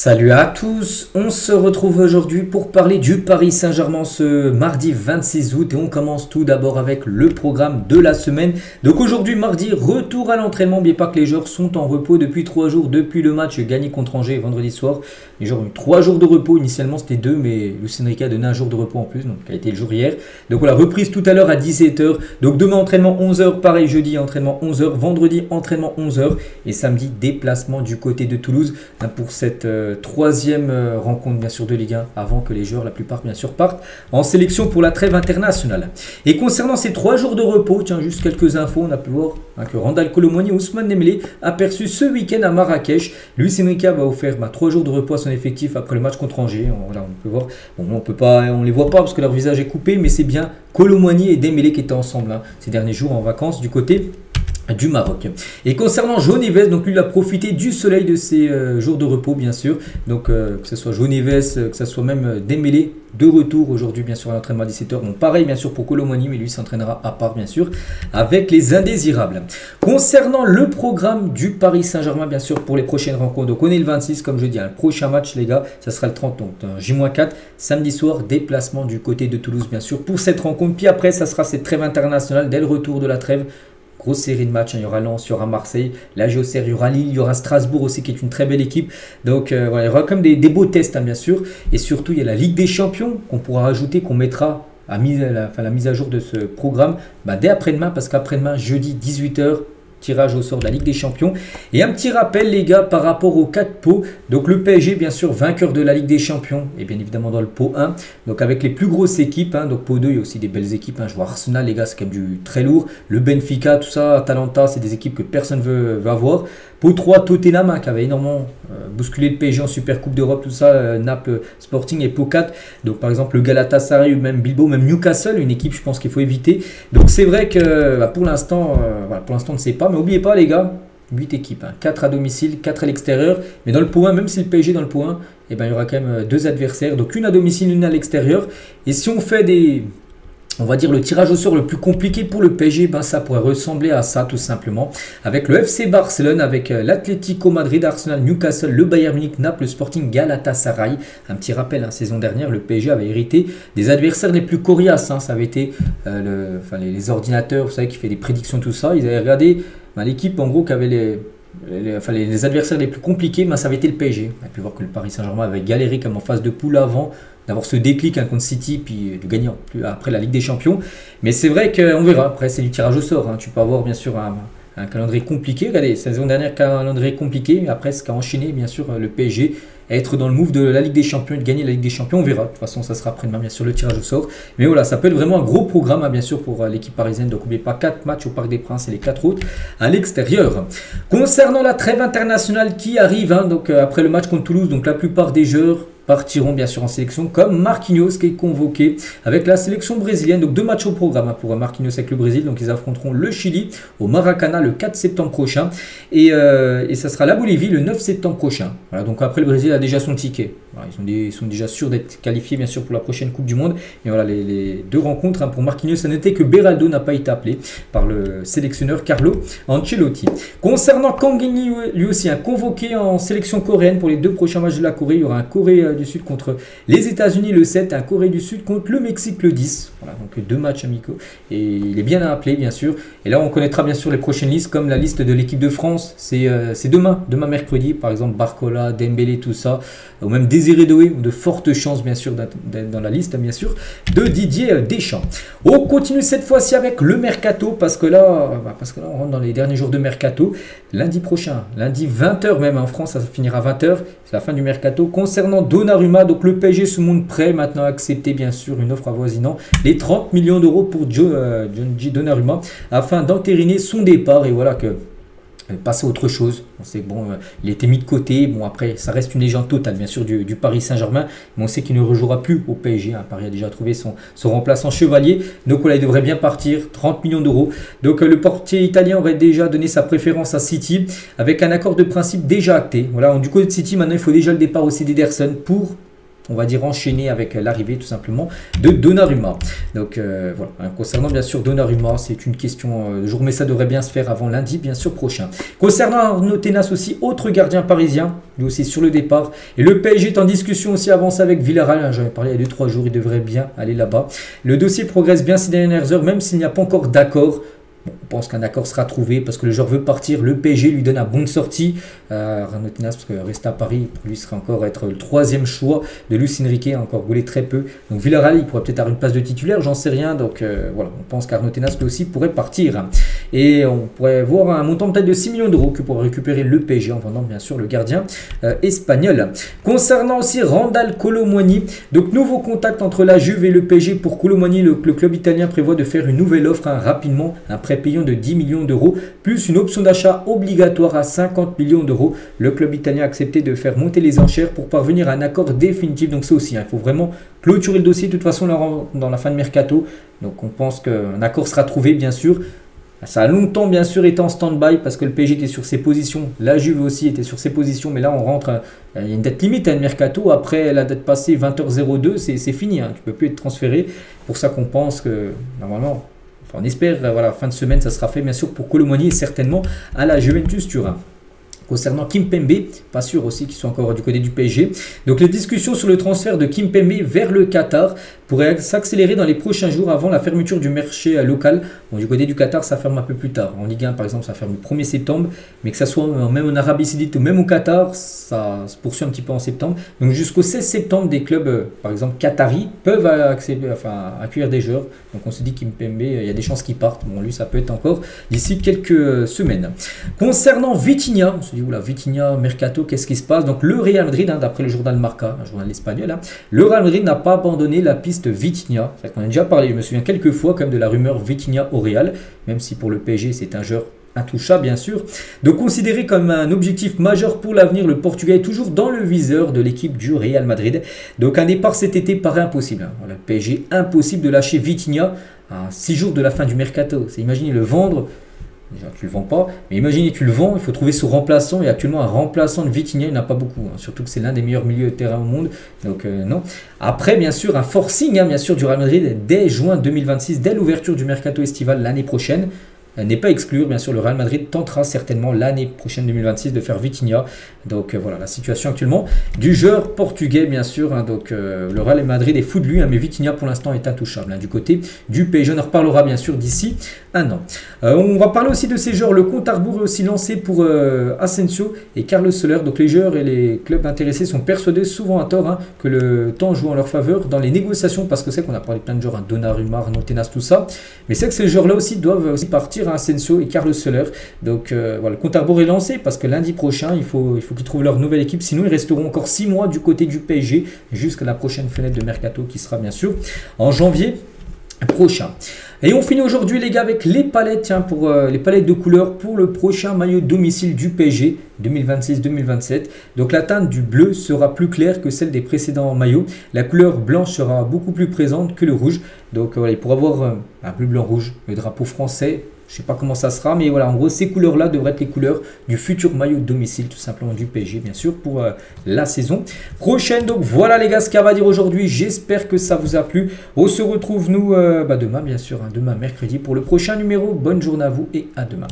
Salut à tous, on se retrouve aujourd'hui pour parler du Paris Saint-Germain ce mardi 26 août et on commence tout d'abord avec le programme de la semaine. Donc aujourd'hui mardi, retour à l'entraînement, n'oubliez pas que les joueurs sont en repos depuis 3 jours, depuis le match gagné contre Angers vendredi soir. Les joueurs ont eu 3 jours de repos, initialement c'était 2 mais Luis Enrique a donné un jour de repos en plus, donc ça a été le jour hier. Donc voilà, reprise tout à l'heure à 17h, donc demain entraînement 11h, pareil jeudi entraînement 11h, vendredi entraînement 11h et samedi déplacement du côté de Toulouse pour cette troisième rencontre bien sûr de Ligue 1 avant que les joueurs la plupart bien sûr partent en sélection pour la trêve internationale. Et concernant ces 3 jours de repos, tiens juste quelques infos, on a pu voir que Randal Kolo Muani et Ousmane Dembélé aperçus ce week-end à Marrakech. Luis Enrique va offrir 3 jours de repos à son effectif après le match contre Angers. Voilà, on peut voir, bon, on les voit pas parce que leur visage est coupé, mais c'est bien Kolo Muani et Dembélé qui étaient ensemble ces derniers jours en vacances du côté du Maroc. Et concernant João Neves, donc lui il a profité du soleil de ses jours de repos bien sûr, donc que ce soit João Neves, que ce soit même Dembélé de retour aujourd'hui bien sûr à l'entraînement à 17h. Bon pareil bien sûr pour Kolo Muani, mais lui s'entraînera à part bien sûr avec les indésirables. Concernant le programme du Paris Saint-Germain bien sûr pour les prochaines rencontres, donc on est le 26 comme je dis, le prochain match les gars, ça sera le 30, donc J-4, samedi soir, déplacement du côté de Toulouse bien sûr pour cette rencontre, puis après ça sera cette trêve internationale dès le retour de la trêve. Grosse série de matchs, il y aura Lens, il y aura Marseille, la GOCR, il y aura Lille, il y aura Strasbourg aussi qui est une très belle équipe. Donc voilà, il y aura quand même des beaux tests bien sûr. Et surtout il y a la Ligue des Champions qu'on pourra rajouter, qu'on mettra à la mise à jour de ce programme dès après-demain, parce qu'après-demain, jeudi 18h, tirage au sort de la Ligue des Champions. Et un petit rappel les gars par rapport aux 4 pots. Donc le PSG bien sûr vainqueur de la Ligue des Champions et bien évidemment dans le pot 1. Donc avec les plus grosses équipes. Donc pot 2 il y a aussi des belles équipes. Je vois Arsenal les gars, c'est quand même du très lourd. Le Benfica, tout ça, Atalanta, c'est des équipes que personne ne veut avoir. Pot 3 Tottenham qui avait énormément bousculé le PSG en Super Coupe d'Europe, tout ça, Naples Sporting. Et pot 4 donc par exemple le Galatasaray ou même Bilbao, même Newcastle, une équipe je pense qu'il faut éviter. Donc c'est vrai que pour l'instant on ne sait pas. Mais n'oubliez pas les gars, 8 équipes, 4 à domicile, 4 à l'extérieur. Mais dans le pot 1, même si le PSG est dans le pot 1, il y aura quand même 2 adversaires. Donc une à domicile, une à l'extérieur. Et si on fait on va dire le tirage au sort le plus compliqué pour le PSG, ça pourrait ressembler à ça tout simplement. Avec le FC Barcelone, avec l'Atlético Madrid, Arsenal, Newcastle, le Bayern Munich, Naples, le Sporting, Galatasaray. Un petit rappel, saison dernière, le PSG avait hérité des adversaires les plus coriaces. Ça avait été les ordinateurs, vous savez, qui fait des prédictions, tout ça. Ils avaient regardé l'équipe en gros qui avait les adversaires les plus compliqués, ça avait été le PSG. On a pu voir que le Paris Saint-Germain avait galéré comme en phase de poule avant d'avoir ce déclic contre City, puis de gagner après la Ligue des Champions. Mais c'est vrai qu'on verra, après c'est du tirage au sort. Tu peux avoir bien sûr un calendrier compliqué. Regardez, saison dernière, calendrier compliqué, mais après ce qu'a enchaîné bien sûr le PSG, être dans le move de la Ligue des Champions et de gagner la Ligue des Champions, on verra. De toute façon, ça sera après-demain, bien sûr, le tirage au sort. Mais voilà, ça peut être vraiment un gros programme, bien sûr, pour l'équipe parisienne. Donc, n'oubliez pas 4 matchs au Parc des Princes et les 4 autres à l'extérieur. Concernant la trêve internationale qui arrive, donc après le match contre Toulouse, donc la plupart des joueurs partiront bien sûr en sélection, comme Marquinhos qui est convoqué avec la sélection brésilienne. Donc 2 matchs au programme pour Marquinhos avec le Brésil. Donc ils affronteront le Chili au Maracana le 4 septembre prochain et ça sera la Bolivie le 9 septembre prochain. Voilà, donc après le Brésil a déjà son ticket. Voilà, ils sont déjà sûrs d'être qualifiés bien sûr pour la prochaine Coupe du Monde. Et voilà les 2 rencontres pour Marquinhos. À noter que Beraldo n'a pas été appelé par le sélectionneur Carlo Ancelotti. Concernant Kang In-lee, lui aussi convoqué en sélection coréenne pour les 2 prochains matchs de la Corée. Il y aura un Corée du Sud contre les États-Unis le 7, un Corée du Sud contre le Mexique le 10. Voilà, donc 2 matchs amicaux. Et il est bien à appeler, bien sûr. Et là, on connaîtra bien sûr les prochaines listes, comme la liste de l'équipe de France. C'est demain mercredi, par exemple Barcola, Dembélé, tout ça. Ou même Désiré Doué, de fortes chances, bien sûr, d'être dans la liste, bien sûr, de Didier Deschamps. On continue cette fois-ci avec le Mercato, parce que là, on rentre dans les derniers jours de Mercato. Lundi prochain, lundi 20h même en France, ça finira à 20h. C'est la fin du Mercato. Concernant Donnarumma, donc le PSG se montre prêt maintenant à accepter bien sûr une offre avoisinant les 30 millions d'euros pour Gianluigi Donnarumma afin d'entériner son départ. Et voilà que passer à autre chose. On sait que il a été mis de côté. Bon, après, ça reste une légende totale, bien sûr, du Paris Saint-Germain. Mais on sait qu'il ne rejouera plus au PSG. Paris a déjà trouvé son remplaçant Chevalier. Donc voilà, il devrait bien partir. 30 millions d'euros. Donc le portier italien aurait déjà donné sa préférence à City avec un accord de principe déjà acté. Voilà, du côté de City, maintenant, il faut déjà le départ aussi d'Ederson pour on va dire, enchaîner avec l'arrivée tout simplement de Donnarumma. Donc voilà, hein, concernant bien sûr Donnarumma, c'est une question de jour, mais ça devrait bien se faire avant lundi bien sûr prochain. Concernant Arnaud Tenas aussi, autre gardien parisien, lui aussi sur le départ. Et le PSG est en discussion aussi, avance avec Villarreal, hein, j'en ai parlé il y a 2-3 jours, il devrait bien aller là-bas. Le dossier progresse bien ces dernières heures, même s'il n'y a pas encore d'accord. Bon, on pense qu'un accord sera trouvé parce que le joueur veut partir. Le PSG lui donne un bon de sortie. Arnaud Tenas, parce que rester à Paris, pour lui, serait encore être le troisième choix de Luis Enrique, a encore roulé très peu. Donc Villarreal, il pourrait peut-être avoir une place de titulaire, j'en sais rien. Donc voilà, on pense qu'Arnaud Tenas lui aussi pourrait partir. Et on pourrait voir un montant peut-être de 6 millions d'euros que pourrait récupérer le PSG en vendant bien sûr le gardien espagnol. Concernant aussi Randal Kolo Muani, donc nouveau contact entre la Juve et le PSG pour Kolo Muani. Le club italien prévoit de faire une nouvelle offre rapidement, un prêt payant de 10 millions d'euros, plus une option d'achat obligatoire à 50 millions d'euros. Le club italien a accepté de faire monter les enchères pour parvenir à un accord définitif. Donc ça aussi, il faut vraiment clôturer le dossier de toute façon dans la fin de mercato. Donc on pense qu'un accord sera trouvé bien sûr. Ça a longtemps bien sûr été en stand-by parce que le PSG était sur ses positions, la Juve aussi était sur ses positions, mais là on rentre, il y a une date limite à un mercato, après la date passée 20h02, c'est fini, hein, tu ne peux plus être transféré. Pour ça qu'on pense que normalement, enfin, on espère, voilà, fin de semaine ça sera fait bien sûr pour Kolo Muani et certainement à la Juventus Turin. Concernant Kimpembe, pas sûr aussi qu'ils soient encore du côté du PSG. Donc les discussions sur le transfert de Kimpembe vers le Qatar pourraient s'accélérer dans les prochains jours avant la fermeture du marché local. Bon, du côté du Qatar, ça ferme un peu plus tard. En Ligue 1, par exemple, ça ferme le 1er septembre. Mais que ça soit même en Arabie Saoudite ou même au Qatar, ça se poursuit un petit peu en septembre. Donc jusqu'au 16 septembre, des clubs, par exemple qataris, peuvent accueillir des joueurs. Donc on se dit Kimpembe, il y a des chances qu'il parte. Bon, lui, ça peut être encore d'ici quelques semaines. Concernant Vitinha, on se dit, oula, Vitinha, Mercato, qu'est-ce qui se passe? Donc le Real Madrid, hein, d'après le journal Marca, un journal espagnol, hein, le Real Madrid n'a pas abandonné la piste Vitinha. C'est qu'on a déjà parlé, je me souviens quelques fois comme de la rumeur Vitinha au Real, même si pour le PSG c'est un joueur intouchable bien sûr. Donc considéré comme un objectif majeur pour l'avenir, le Portugais est toujours dans le viseur de l'équipe du Real Madrid. Donc un départ cet été paraît impossible. Hein. Voilà, le PSG, impossible de lâcher Vitinha à 6 jours de la fin du mercato. C'est imaginer le vendre. Déjà, tu le vends pas, mais imaginez, tu le vends, il faut trouver son remplaçant. Et actuellement, un remplaçant de Vitinha, il n'y en a pas beaucoup. Hein, surtout que c'est l'un des meilleurs milieux de terrain au monde. Donc, non. Après, bien sûr, un forcing, hein, bien sûr, du Real Madrid dès juin 2026, dès l'ouverture du mercato estival l'année prochaine. N'est pas exclure, bien sûr, le Real Madrid tentera certainement l'année prochaine 2026 de faire Vitinha. Donc voilà la situation actuellement du joueur portugais, bien sûr. Hein, donc le Real Madrid est fou de lui, hein, mais Vitinha pour l'instant est intouchable. Hein, du côté du PSG, on en reparlera bien sûr d'ici un an. On va parler aussi de ces joueurs. Le compte à rebours est aussi lancé pour Asensio et Carlos Soler. Donc les joueurs et les clubs intéressés sont persuadés, souvent à tort, hein, que le temps joue en leur faveur dans les négociations, parce que c'est qu'on a parlé de plein de joueurs, hein, Donnarumma, Arnaud Tenas, tout ça. Mais c'est que ces joueurs-là aussi doivent aussi partir, à Asensio et Carlos Soler. Donc voilà, le compte à rebours est lancé parce que lundi prochain, il faut qu'ils trouvent leur nouvelle équipe. Sinon, ils resteront encore 6 mois du côté du PSG jusqu'à la prochaine fenêtre de mercato qui sera bien sûr en janvier prochain. Et on finit aujourd'hui les gars avec les palettes, tiens, pour les palettes de couleurs pour le prochain maillot domicile du PSG 2026-2027. Donc la teinte du bleu sera plus claire que celle des précédents maillots. La couleur blanche sera beaucoup plus présente que le rouge. Donc voilà, il pourra avoir un bleu, blanc, rouge, le drapeau français. Je ne sais pas comment ça sera, mais voilà, en gros, ces couleurs-là devraient être les couleurs du futur maillot domicile, tout simplement du PSG, bien sûr, pour la saison prochaine. Donc voilà les gars, ce qu'il y a à dire aujourd'hui. J'espère que ça vous a plu. On se retrouve, nous, demain, bien sûr, hein, demain, mercredi, pour le prochain numéro. Bonne journée à vous et à demain.